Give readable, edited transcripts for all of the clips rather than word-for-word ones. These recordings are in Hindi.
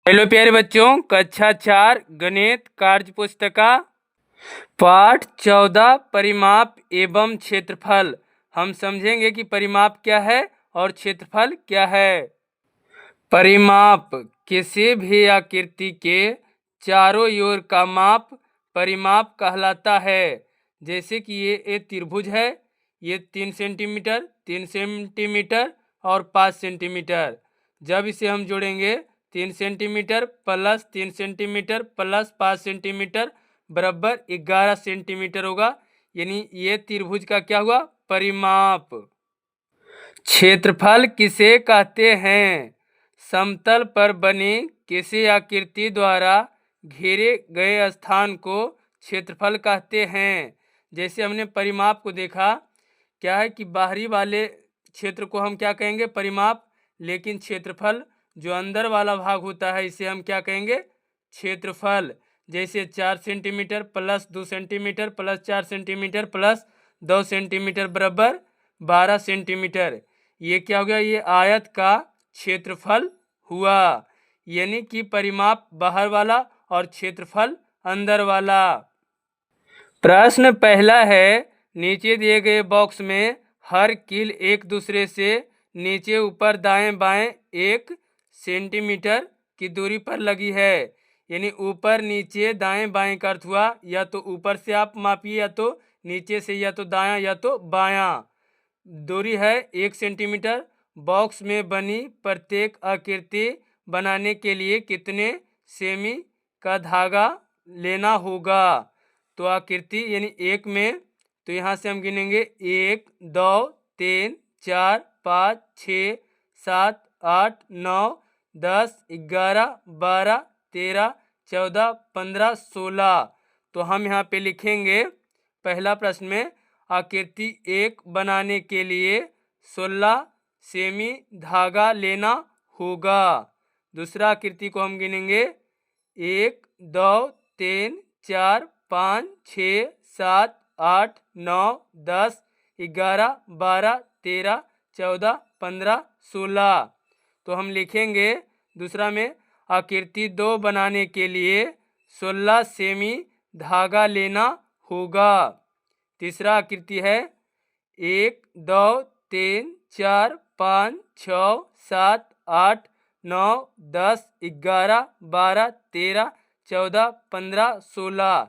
हेलो प्यारे बच्चों, कक्षा 4 गणित कार्य पुस्तिका पाठ 14 परिमाप एवं क्षेत्रफल। हम समझेंगे कि परिमाप क्या है और क्षेत्रफल क्या है। परिमाप किसी भी आकृति के चारों ओर का माप परिमाप कहलाता है। जैसे कि ये त्रिभुज है, ये 3 सेंटीमीटर 3 सेंटीमीटर और 5 सेंटीमीटर। जब इसे हम जोड़ेंगे 3 centimetre plus 3 centimetre plus 5 centimetre बराबर 11 सेंटीमीटर होगा। यानी ये त्रिभुज का क्या हुआ? परिमाप। क्षेत्रफल किसे कहते हैं? समतल पर बनी किसी आकृति द्वारा घेरे गए स्थान को क्षेत्रफल कहते हैं। जैसे हमने परिमाप को देखा, क्या है कि बाहरी वाले क्षेत्र को हम क्या कहेंगे? परिमाप। लेकिन क्षेत्रफल जो अंदर वाला भाग होता है इसे हम क्या कहेंगे? क्षेत्रफल। जैसे 4 centimetre plus 2 centimetre plus 4 centimetre plus 2 centimetre बराबर 12 सेंटीमीटर। ये क्या हो गया? ये आयत का क्षेत्रफल हुआ। यानी कि परिमाप बाहर वाला और क्षेत्रफल अंदर वाला। प्रश्न पहला है, नीचे दिए गए बॉक्स में हर कील एक दूसरे से नीचे ऊपर दाएं बाएं 1 सेंटीमीटर की दूरी पर लगी है। यानी ऊपर नीचे दाएं बाएं का अर्थ हुआ या तो ऊपर से आप मापिए या तो नीचे से, या तो दायां या तो बायां। दूरी है 1 सेंटीमीटर। बॉक्स में बनी प्रत्येक आकृति बनाने के लिए कितने सेमी का धागा लेना होगा? तो आकृति यानी 1 में, तो यहाँ से हम गिनेंगे 1 2 3 4 5 6 7 8 9 10 11 12 13 14 15 16। तो हम यहाँ पे लिखेंगे पहला प्रश्न में आकृति 1 बनाने के लिए 16 सेमी धागा लेना होगा। दूसरा आकृति को हम गिनेंगे 1 2 3 4 5 6 7 8 9 10 11 12 13 14 15 16। तो हम लिखेंगे दूसरा में आकृति 2 बनाने के लिए 16 सेमी धागा लेना होगा। तीसरा आकृति है 1 2 3 4 5 6 7 8 9 10 11 12 13 14 15 16।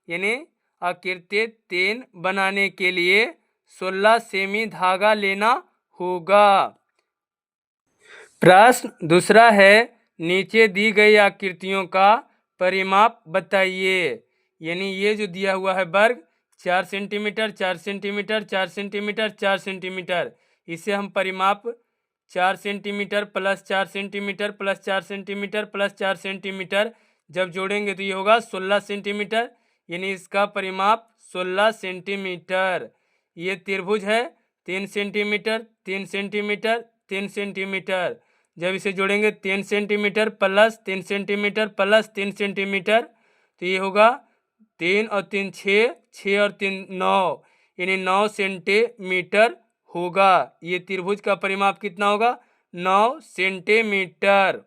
यानी आकृति 3 बनाने के लिए 16 सेमी धागा लेना होगा। प्रश्न दूसरा है, नीचे दी गई आकृतियों का परिमाप बताइए। यानी ये जो दिया हुआ है वर्ग 4 सेंटीमीटर 4 सेंटीमीटर 4 सेंटीमीटर 4 सेंटीमीटर, इसे हम परिमाप 4 centimetre plus 4 centimetre plus 4 centimetre plus 4 centimetre जब जोड़ेंगे तो ये होगा 16 सेंटीमीटर। यानी इसका परिमाप 16 सेंटीमीटर। ये त्रिभुज है 3 सेंटीमीटर 3 सेंटीमीटर 3 सेंटीमीटर। जब इसे जोड़ेंगे 3 centimetre plus 3 centimetre plus 3 centimetre तो ये होगा 3 और 3 6 6 और 3 9, यानी 9 सेंटीमीटर होगा। ये त्रिभुज का परिमाप कितना होगा? 9 सेंटीमीटर।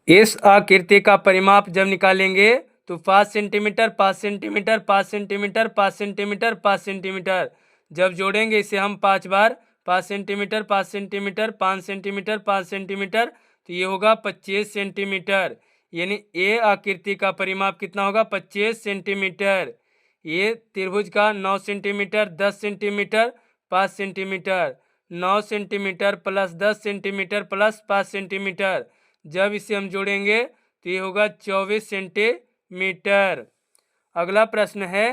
इस आकृति का परिमाप जब निकालेंगे तो 5 centimetre 5 centimetre 5 centimetre 5 centimetre 5 centimetre. जब जोड़ेंगे इसे हम 5 बार 5 सेंटीमीटर 5 सेंटीमीटर 5 सेंटीमीटर 5 सेंटीमीटर तो ये होगा 25 सेंटीमीटर। यानी ये आकृति का परिमाप कितना होगा? 25 सेंटीमीटर। ये त्रिभुज का 9 centimetre 10 centimetre 5 centimetre, 9 centimetre plus 10 centimetre plus 5 centimetre. जब इसे हम जोड़ेंगे तो ये होगा 24 सेंटीमीटर। अगला प्रश्न है,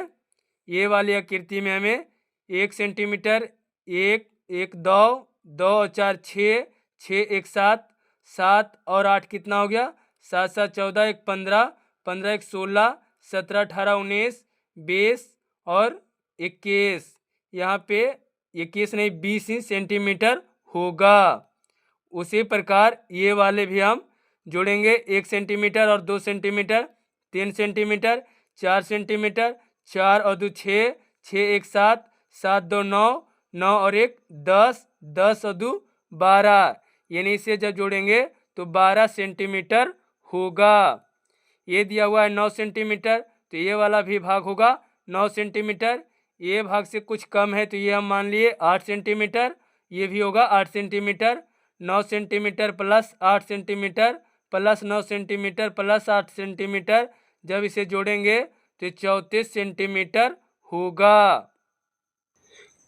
ये वाली आकृति में हमें 1 सेंटीमीटर 1 1 2 2 और 4 6 6 1 7 7 और 8 कितना हो गया? 7 7 14 1 15 15 1 16 17 18 19 20 और 21। यहाँ पे 21 नहीं 20 ही सेंटीमीटर होगा। उसी प्रकार ये वाले भी हम जोड़ेंगे 1 सेंटीमीटर और 2 सेंटीमीटर 3 सेंटीमीटर 4 सेंटीमीटर 4 और 2 6 6 1 7 7 2 9 9 और 1 10 10 और 2 12। यानी इसे जब जोड़ेंगे तो 12 सेंटीमीटर होगा। ये दिया हुआ है 9 सेंटीमीटर, तो ये वाला भी भाग होगा 9 सेंटीमीटर। ये भाग से कुछ कम है तो ये हम मान लिए 8 सेंटीमीटर, ये भी होगा 8 centimetre. 9 centimetre plus 8 centimetre plus 9 centimetre plus 8 centimetre, जब इसे जोड़ेंगे तो 34 सेंटीमीटर होगा।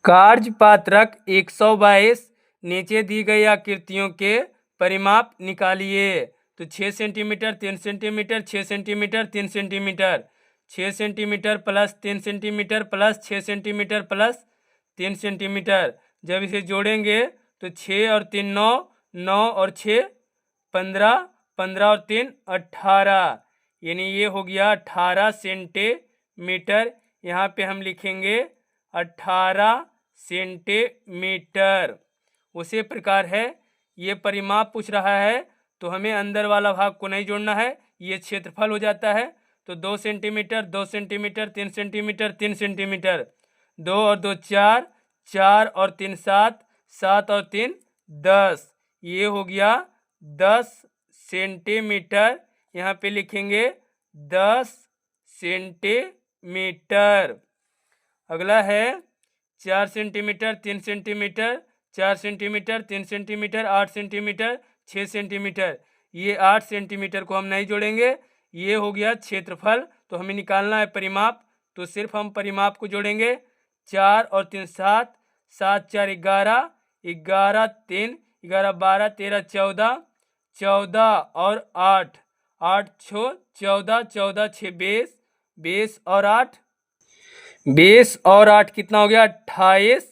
कार्यपात्रक 122 नीचे दी गई आकृतियों के परिमाप निकालिए। तो 6 centimetre 3 centimetre 6 centimetre 3 centimetre, 6 centimetre plus 3 centimetre plus 6 centimetre plus 3 centimetre, जब इसे जोड़ेंगे तो 6 और 3 9, 9 और 6 15, 15 और 3 18, यानी ये हो गया 18 सेंटीमीटर। यहाँ पे हम लिखेंगे 18 सेंटीमीटर। उसी प्रकार है, ये परिमाप पूछ रहा है तो हमें अंदर वाला भाग को नहीं जोड़ना है, ये क्षेत्रफल हो जाता है। तो 2 सेंटीमीटर 2 सेंटीमीटर 3 सेंटीमीटर 3 सेंटीमीटर, 2 और 2 4, 4 और 3 7, 7 और 3 10, ये हो गया 10 सेंटीमीटर। यहाँ पे लिखेंगे 10 सेंटीमीटर। अगला है 4 centimetre 3 centimetre 4 centimetre 3 centimetre 8 centimetre 6 centimetre, ये 8 सेंटीमीटर को हम नहीं जोड़ेंगे, ये हो गया क्षेत्रफल। तो हमें निकालना है परिमाप, तो सिर्फ हम परिमाप को जोड़ेंगे। 4 और 3 7, 7 4 11, 11 3 11 12 13 14, 14 और 8, 8 6 14, 14 6 20, 20 और 8, 20 और 8 कितना हो गया 28।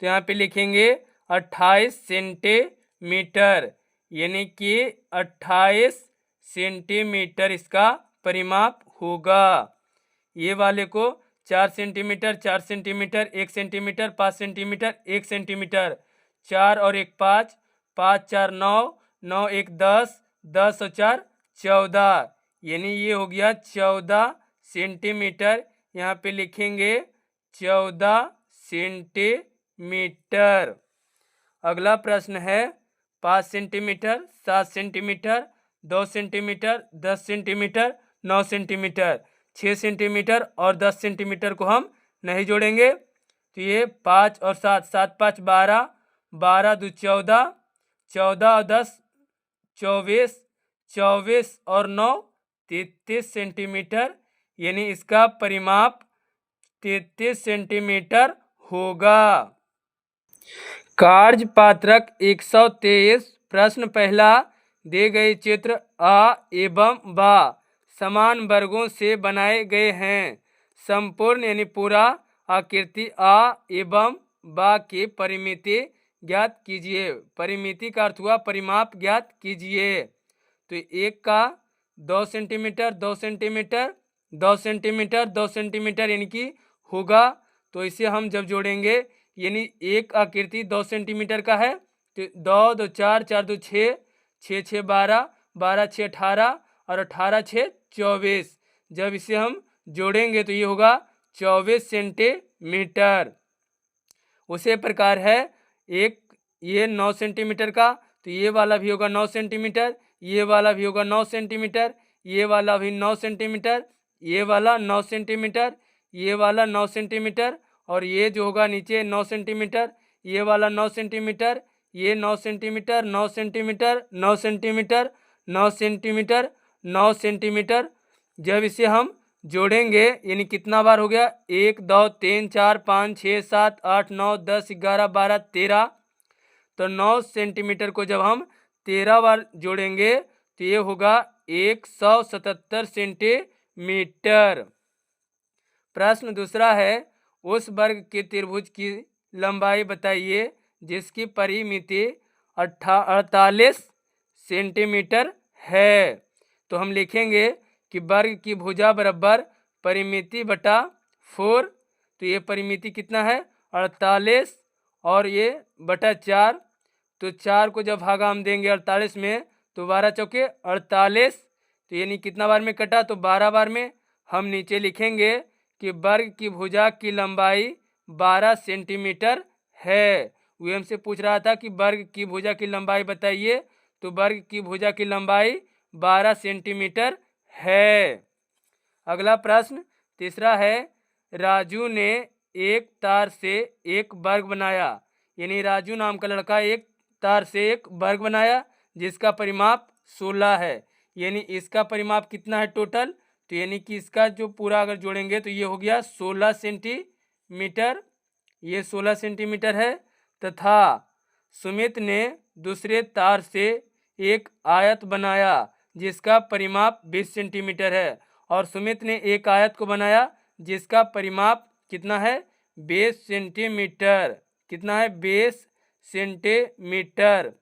तो यहाँ पे लिखेंगे 28 सेंटीमीटर, यानी कि 28 सेंटीमीटर इसका परिमाप होगा। ये वाले को 4 centimetre 4 centimetre 1 centimetre 5 centimetre 1 centimetre, 4 और 1 5, 5 4 9, 9 1 10, 10 और 4 14, यानी ये हो गया 14 सेंटीमीटर। यहाँ पे लिखेंगे 14 सेंटीमीटर। अगला प्रश्न है 5 centimetre 7 centimetre 2 centimetre 10 centimetre 9 centimetre, 6 centimetre और 10 सेंटीमीटर को हम नहीं जोड़ेंगे। तो ये 5 और 7, 7 5 12, 12 2 14, 14 और 10 24, 24 और 9 33 सेंटीमीटर, यानी इसका परिमाप 33 सेंटीमीटर होगा। कार्यपात्रक 123 प्रश्न पहला, दे गए चित्र आ एवं बा समान वर्गों से बनाए गए हैं। संपूर्ण यानी पूरा आकृति आ एवं बा की परिमिति ज्ञात कीजिए। परिमिति का अर्थ हुआ परिमाप ज्ञात कीजिए। तो एक का 2 सेंटीमीटर 2 सेंटीमीटर 2 सेंटीमीटर 2 सेंटीमीटर यानी कि होगा। तो इसे हम जब जोड़ेंगे, यानी एक आकृति 2 सेंटीमीटर का है, तो 2 2 4 4 2 6, 6 6 12, 12 6 18 और 18 6 24, जब इसे हम जोड़ेंगे तो ये होगा 24 सेंटीमीटर। उसी प्रकार है एक ये 9 सेंटीमीटर का, तो ये वाला भी होगा 9 सेंटीमीटर, ये वाला भी होगा 9 सेंटीमीटर, ये वाला भी 9 सेंटीमीटर, ये वाला 9 सेंटीमीटर, ये वाला 9 सेंटीमीटर, और ये जो होगा नीचे 9 सेंटीमीटर, ये वाला 9 सेंटीमीटर, ये 9 centimetre 9 centimetre 9 centimetre 9 centimetre 9 centimetre, जब इसे हम जोड़ेंगे यानी कितना बार हो गया 1 2 3 4 5 6 7 8 9 10 11 12 13, तो 9 सेंटीमीटर को जब हम 13 बार जोड़ेंगे तो ये होगा 177 सेंटीमीटर। प्रश्न दूसरा है, उस वर्ग के त्रिभुज की लंबाई बताइए जिसकी परिमिति 48 सेंटीमीटर है। तो हम लिखेंगे कि वर्ग की भुजा बराबर परिमिति बटा 4, तो ये परिमिति कितना है 48 और ये बटा 4, तो 4 को जब भागा हम देंगे 48 में तो 12 चौके 48, तो यानी कितना बार में कटा तो 12 बार में। हम नीचे लिखेंगे कि वर्ग की भुजा की लंबाई 12 सेंटीमीटर है। वो हमसे पूछ रहा था कि वर्ग की भुजा की लंबाई बताइए, तो वर्ग की भुजा की लंबाई 12 सेंटीमीटर है। अगला प्रश्न तीसरा है, राजू ने एक तार से एक वर्ग बनाया। यानी राजू नाम का लड़का एक तार से एक वर्ग बनाया जिसका परिमाप 16 है। यानी इसका परिमाप कितना है टोटल, तो यानी कि इसका जो पूरा अगर जोड़ेंगे तो ये हो गया 16 सेंटीमीटर। ये 16 सेंटीमीटर है। तथा सुमित ने दूसरे तार से एक आयत बनाया जिसका परिमाप 20 सेंटीमीटर है। और सुमित ने एक आयत को बनाया जिसका परिमाप कितना है, 20 सेंटीमीटर। कितना है, 20 सेंटीमीटर।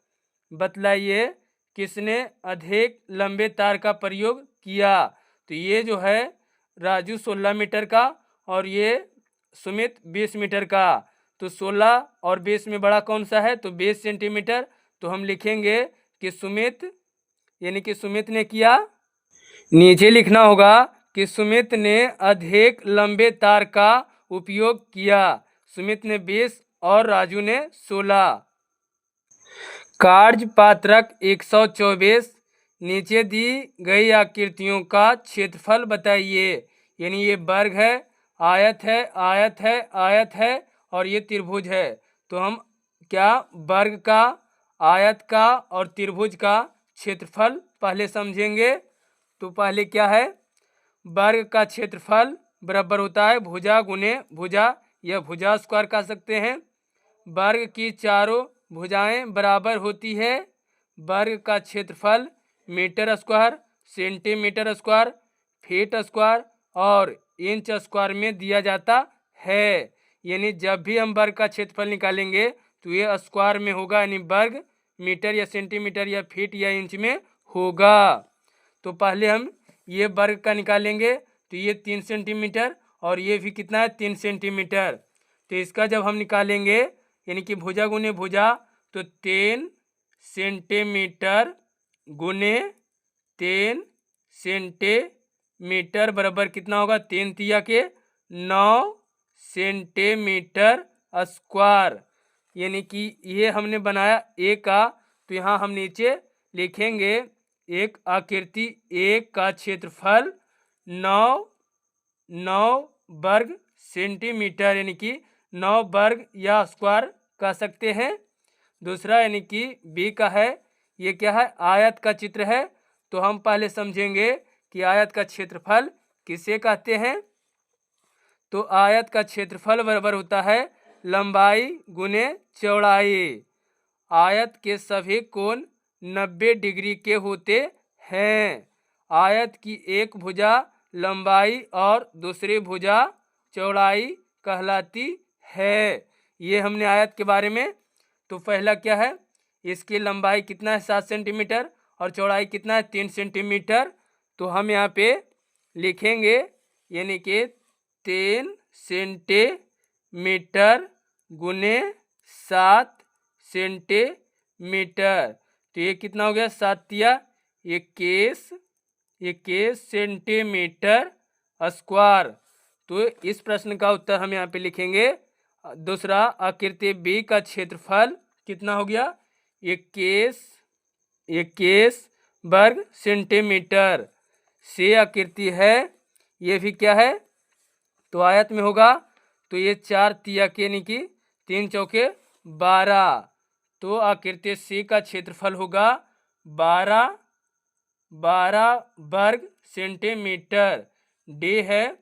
बतलाइए किसने अधिक लंबे तार का प्रयोग किया। तो ये जो है राजू 16 मीटर का और ये सुमित 20 मीटर का। तो 16 और 20 में बड़ा कौन सा है, तो 20 सेंटीमीटर। तो हम लिखेंगे कि सुमित, यानी कि सुमित ने किया, नीचे लिखना होगा कि सुमित ने अधिक लंबे तार का उपयोग किया। सुमित ने 20 और राजू ने 16। कार्यपात्रक 124, नीचे दी गई आकृतियों का क्षेत्रफल बताइए। यानी ये वर्ग है, आयत है, आयत है, आयत है और ये त्रिभुज है। तो हम क्या वर्ग का, आयत का और त्रिभुज का क्षेत्रफल पहले समझेंगे। तो पहले क्या है, वर्ग का क्षेत्रफल बराबर होता है भुजा गुने भुजा, यह भुजा स्क्वायर कह सकते हैं। वर्ग की चारों भुजाएं बराबर होती है। वर्ग का क्षेत्रफल metre square, centimetre square, feet square और इंच स्क्वायर में दिया जाता है। यानी जब भी हम वर्ग का क्षेत्रफल निकालेंगे तो ये स्क्वायर में होगा, यानी वर्ग मीटर या सेंटीमीटर या फीट या इंच में होगा। तो पहले हम ये वर्ग का निकालेंगे तो ये 3 सेंटीमीटर और ये भी कितना है, 3 सेंटीमीटर। तो इसका जब हम निकालेंगे यानी कि भुजा गुने भुजा, तो 3 सेंटीमीटर गुने 3 सेंटीमीटर बराबर कितना होगा, 3 तिया के 9 सेंटीमीटर स्क्वायर। यानी कि ये हमने बनाया ए का, तो यहाँ हम नीचे लिखेंगे एक आकृति एक का क्षेत्रफल 9 वर्ग सेंटीमीटर, यानी कि 9 वर्ग या स्क्वायर कह सकते हैं। दूसरा यानी कि बी का है, ये क्या है, आयत का चित्र है। तो हम पहले समझेंगे कि आयत का क्षेत्रफल किसे कहते हैं। तो आयत का क्षेत्रफल बराबर होता है लंबाई गुने चौड़ाई। आयत के सभी कोण 90 डिग्री के होते हैं। आयत की एक भुजा लंबाई और दूसरी भुजा चौड़ाई कहलाती है। ये हमने आयत के बारे में। तो पहला क्या है, इसकी लंबाई कितना है, 7 सेंटीमीटर और चौड़ाई कितना है, 3 सेंटीमीटर। तो हम यहाँ पे लिखेंगे यानी कि 3 सेंटीमीटर गुने 7 सेंटीमीटर। तो ये कितना हो गया, 7 तिया 21 सेंटीमीटर स्क्वायर। तो इस प्रश्न का उत्तर हम यहाँ पे लिखेंगे। दूसरा आकृति बी का क्षेत्रफल कितना हो गया, 21 वर्ग सेंटीमीटर। सी आकृति है, ये भी क्या है, तो आयत में होगा। तो ये 4 तिया के यानी कि 3 चौके 12। तो आकृति सी का क्षेत्रफल होगा 12 वर्ग सेंटीमीटर। डी है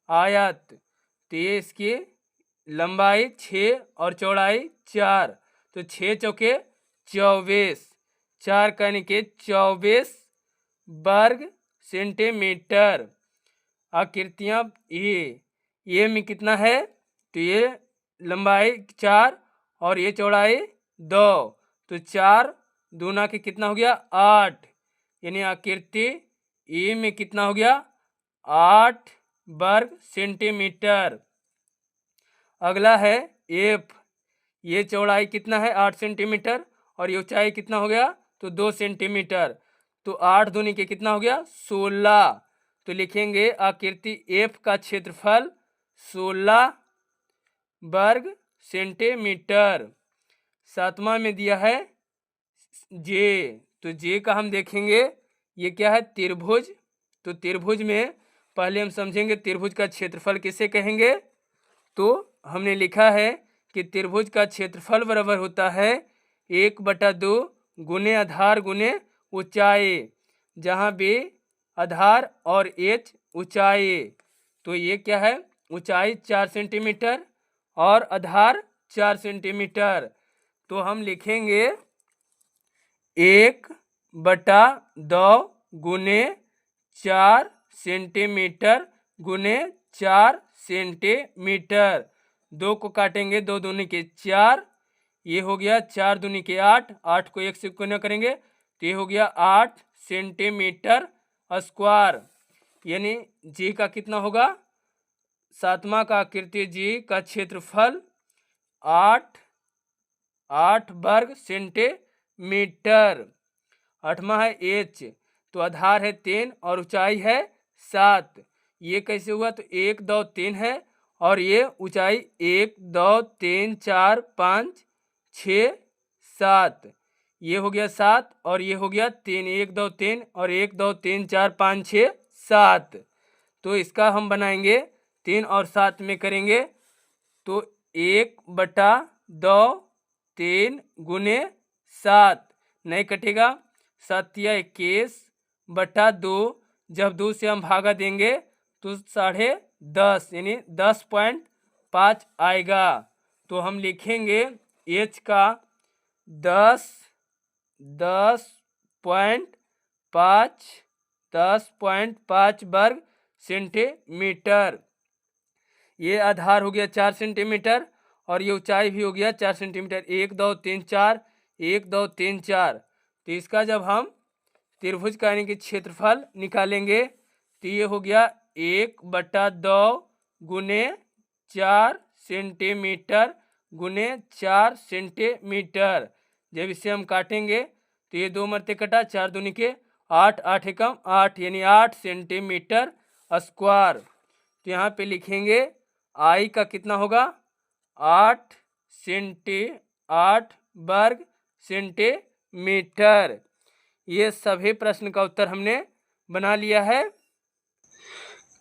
आयत, तो ये इसकी लंबाई 6 और चौड़ाई 4। तो 6 चौके 24, 4 का यानी कि 24 वर्ग सेंटीमीटर। आकृतियाँ ये में कितना है, तो ये लंबाई 4 और ये चौड़ाई 2। तो 4 दूना के कितना हो गया, 8। यानी आकृति ई में कितना हो गया, 8 वर्ग सेंटीमीटर। अगला है एफ, ये चौड़ाई कितना है, 8 सेंटीमीटर और ये ऊंचाई कितना हो गया, तो 2 सेंटीमीटर। तो 8 दूनी के कितना हो गया, 16। तो लिखेंगे आकृति एफ का क्षेत्रफल 16 वर्ग सेंटीमीटर। सातवां में दिया है जे, तो जे का हम देखेंगे ये क्या है, त्रिभुज। तो त्रिभुज में पहले हम समझेंगे त्रिभुज का क्षेत्रफल किसे कहेंगे। तो हमने लिखा है कि त्रिभुज का क्षेत्रफल बराबर होता है 1/2 गुने आधार गुने ऊंचाई, जहाँ बी आधार और एच ऊंचाई। तो ये क्या है, ऊंचाई 4 सेंटीमीटर और आधार 4 सेंटीमीटर। तो हम लिखेंगे 1/2 गुने 4 सेंटीमीटर गुने 4 सेंटीमीटर। 2 को काटेंगे, 2 दूनी के 4, ये हो गया 4 दूनी के 8, 8 को 1 से गुना करेंगे तो ये हो गया 8 सेंटीमीटर स्क्वायर। यानी जी का कितना होगा, सातवां का आकृति जी का क्षेत्रफल 8 वर्ग सेंटीमीटर। 8वां है एच, तो आधार है 3 और ऊंचाई है 7। ये कैसे हुआ, तो 1 2 3 है और ये ऊंचाई 1 2 3 4 5 6 7, ये हो गया 7 और ये हो गया 3, 1 2 3 और 1 2 3 4 5 6 7। तो इसका हम बनाएंगे 3 और 7 में करेंगे तो 1/2 3 गुने 7 नहीं कटेगा, 7 या 21/2। जब 2 से हम भागा देंगे तो 10.5 यानी 10.5 आएगा। तो हम लिखेंगे एच का 10.5 वर्ग सेंटीमीटर। ये आधार हो गया 4 सेंटीमीटर और ये ऊंचाई भी हो गया 4 सेंटीमीटर। 1 2 3 4, 1 2 3 4। तो इसका जब हम त्रिभुज का यानी कि क्षेत्रफल निकालेंगे तो ये हो गया 1/2 गुने 4 सेंटीमीटर गुने 4 सेंटीमीटर। जब इसे हम काटेंगे तो ये 2 मरते कटा, 4 दूनी के 8, 8 एकम 8 यानी 8 सेंटीमीटर स्क्वायर। तो यहाँ पे लिखेंगे आई का कितना होगा, 8 वर्ग सेंटीमीटर। ये सभी प्रश्न का उत्तर हमने बना लिया है।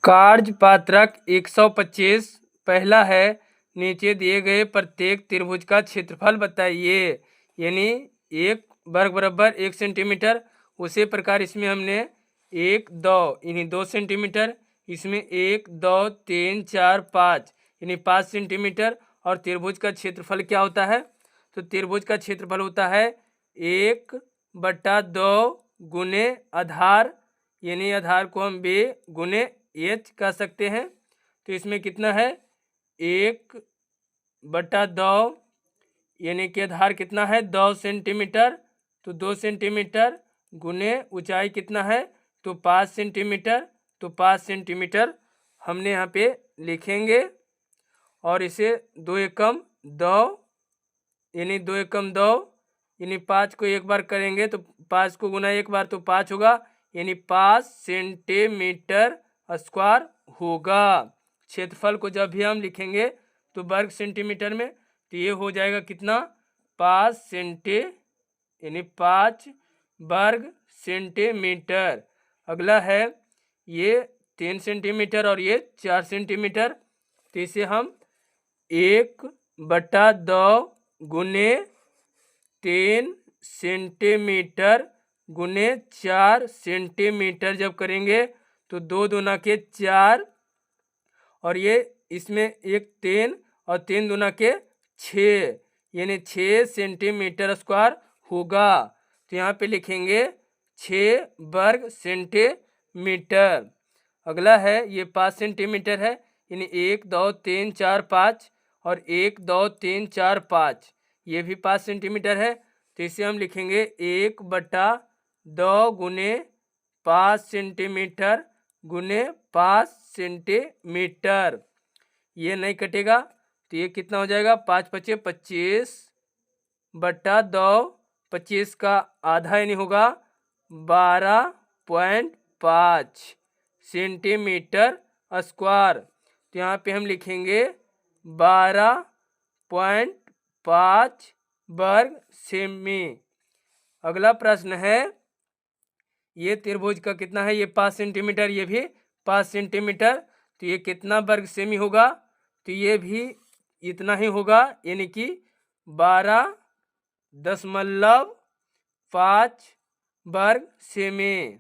कार्यपात्रक 125 पहला है, नीचे दिए गए प्रत्येक त्रिभुज का क्षेत्रफल बताइए। यानी 1 वर्ग बराबर 1 सेंटीमीटर। उसी प्रकार इसमें हमने 1 2 यानी 2 सेंटीमीटर, इसमें 1 2 3 4 5 यानी 5 सेंटीमीटर। और त्रिभुज का क्षेत्रफल क्या होता है, तो त्रिभुज का क्षेत्रफल होता है 1/2 गुने आधार, यानी आधार को हम बी गुने एच कह सकते हैं। तो इसमें कितना है, 1/2 यानी कि आधार कितना है 2 सेंटीमीटर, तो 2 सेंटीमीटर गुने ऊंचाई कितना है, तो 5 सेंटीमीटर। तो 5 सेंटीमीटर हमने यहाँ पे लिखेंगे और इसे 2 एकम 2 यानी 2 एकम 2 यानी 5 को एक बार करेंगे तो 5 को गुना एक बार तो 5 होगा, यानी 5 सेंटीमीटर स्क्वायर होगा। क्षेत्रफल को जब भी हम लिखेंगे तो वर्ग सेंटीमीटर में, तो ये हो जाएगा कितना, 5 सेंटी यानी 5 वर्ग सेंटीमीटर। अगला है ये 3 सेंटीमीटर और ये 4 सेंटीमीटर। तो इसे हम 1/2 गुने 3 सेंटीमीटर गुने 4 सेंटीमीटर जब करेंगे तो 2 दूना के 4 और ये इसमें 1 3 और 3 दूना के 6 यानी 6 सेंटीमीटर स्क्वायर होगा। तो यहाँ पे लिखेंगे 6 वर्ग सेंटीमीटर। अगला है ये 5 सेंटीमीटर है, यानी 1 2 3 4 5 और 1 2 3 4 5 ये भी 5 सेंटीमीटर है। तो इसे हम लिखेंगे 1/2 गुने 5 सेंटीमीटर गुने 5 सेंटीमीटर। ये नहीं कटेगा तो ये कितना हो जाएगा, 5 5 25/2, 25 का आधा यानी होगा 12.5 सेंटीमीटर स्क्वायर। तो यहाँ पे हम लिखेंगे 12.5 वर्ग सेमी। अगला प्रश्न है ये त्रिभुज का कितना है, ये 5 सेंटीमीटर, ये भी 5 सेंटीमीटर, तो ये कितना वर्ग सेमी होगा, तो ये भी इतना ही होगा, यानी कि 12.5 वर्ग सेमी।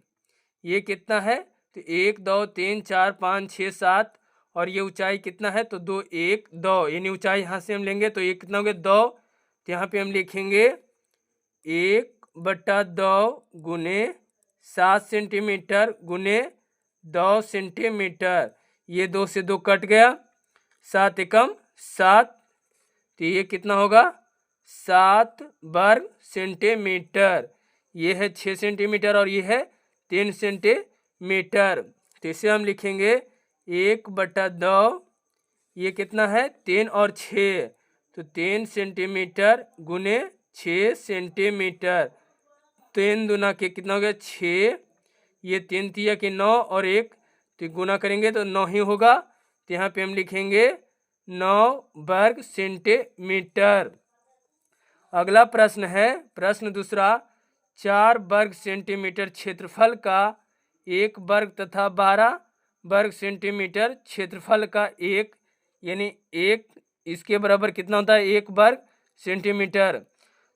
ये कितना है, तो 1 2 3 4 5 6 7, और ये ऊंचाई कितना है, तो 2 1 2, यानी ऊंचाई यहाँ से हम लेंगे तो ये कितना हो गया 2, तो यहाँ पे हम लिखेंगे 1/2 गुने 7 सेंटीमीटर गुने 2 सेंटीमीटर। ये 2 से 2 कट गया, 7 एकम 7, तो ये कितना होगा 7 वर्ग सेंटीमीटर। ये है 6 सेंटीमीटर और ये है 3 सेंटीमीटर, तो इसे हम लिखेंगे 1/2, ये कितना है 3 और 6, तो 3 सेंटीमीटर गुने 6 सेंटीमीटर। 3 दूना के कितना हो गया 6, ये 3 तिया के 9 और 1, तो गुना करेंगे तो 9 ही होगा, तो यहाँ पे हम लिखेंगे 9 वर्ग सेंटीमीटर। अगला प्रश्न है, प्रश्न दूसरा, 4 वर्ग सेंटीमीटर क्षेत्रफल का 1 वर्ग तथा 12 वर्ग सेंटीमीटर क्षेत्रफल का 1, यानी 1 इसके बराबर कितना होता है 1 वर्ग सेंटीमीटर।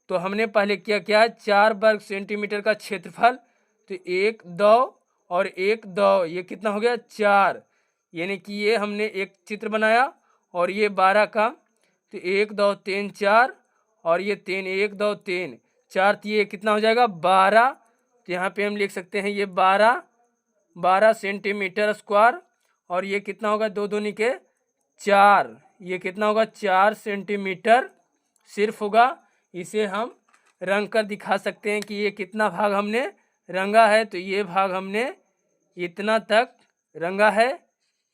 तो हमने पहले क्या किया, 4 वर्ग सेंटीमीटर का क्षेत्रफल, तो 1 2 और 1 2, ये कितना हो गया 4, यानी कि ये हमने एक चित्र बनाया, और ये 12 का, तो 1 2 3 4, और ये 3 1 2 3 4, तो ये कितना हो जाएगा 12, तो यहाँ पे हम लिख सकते हैं ये 12 सेंटीमीटर स्क्वायर, और ये कितना होगा 2 दूनी के 4, ये कितना होगा 4 सेंटीमीटर सिर्फ होगा। इसे हम रंग कर दिखा सकते हैं कि ये कितना भाग हमने रंगा है, तो ये भाग हमने इतना तक रंगा है,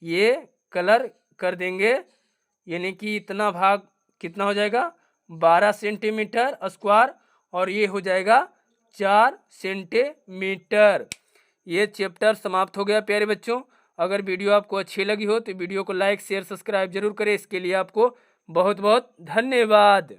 ये कलर कर देंगे, यानी कि इतना भाग कितना हो जाएगा 12 सेंटीमीटर स्क्वायर, और ये हो जाएगा 4 सेंटीमीटर। ये चैप्टर समाप्त हो गया प्यारे बच्चों। अगर वीडियो आपको अच्छी लगी हो तो वीडियो को लाइक शेयर सब्सक्राइब जरूर करें। इसके लिए आपको बहुत बहुत धन्यवाद।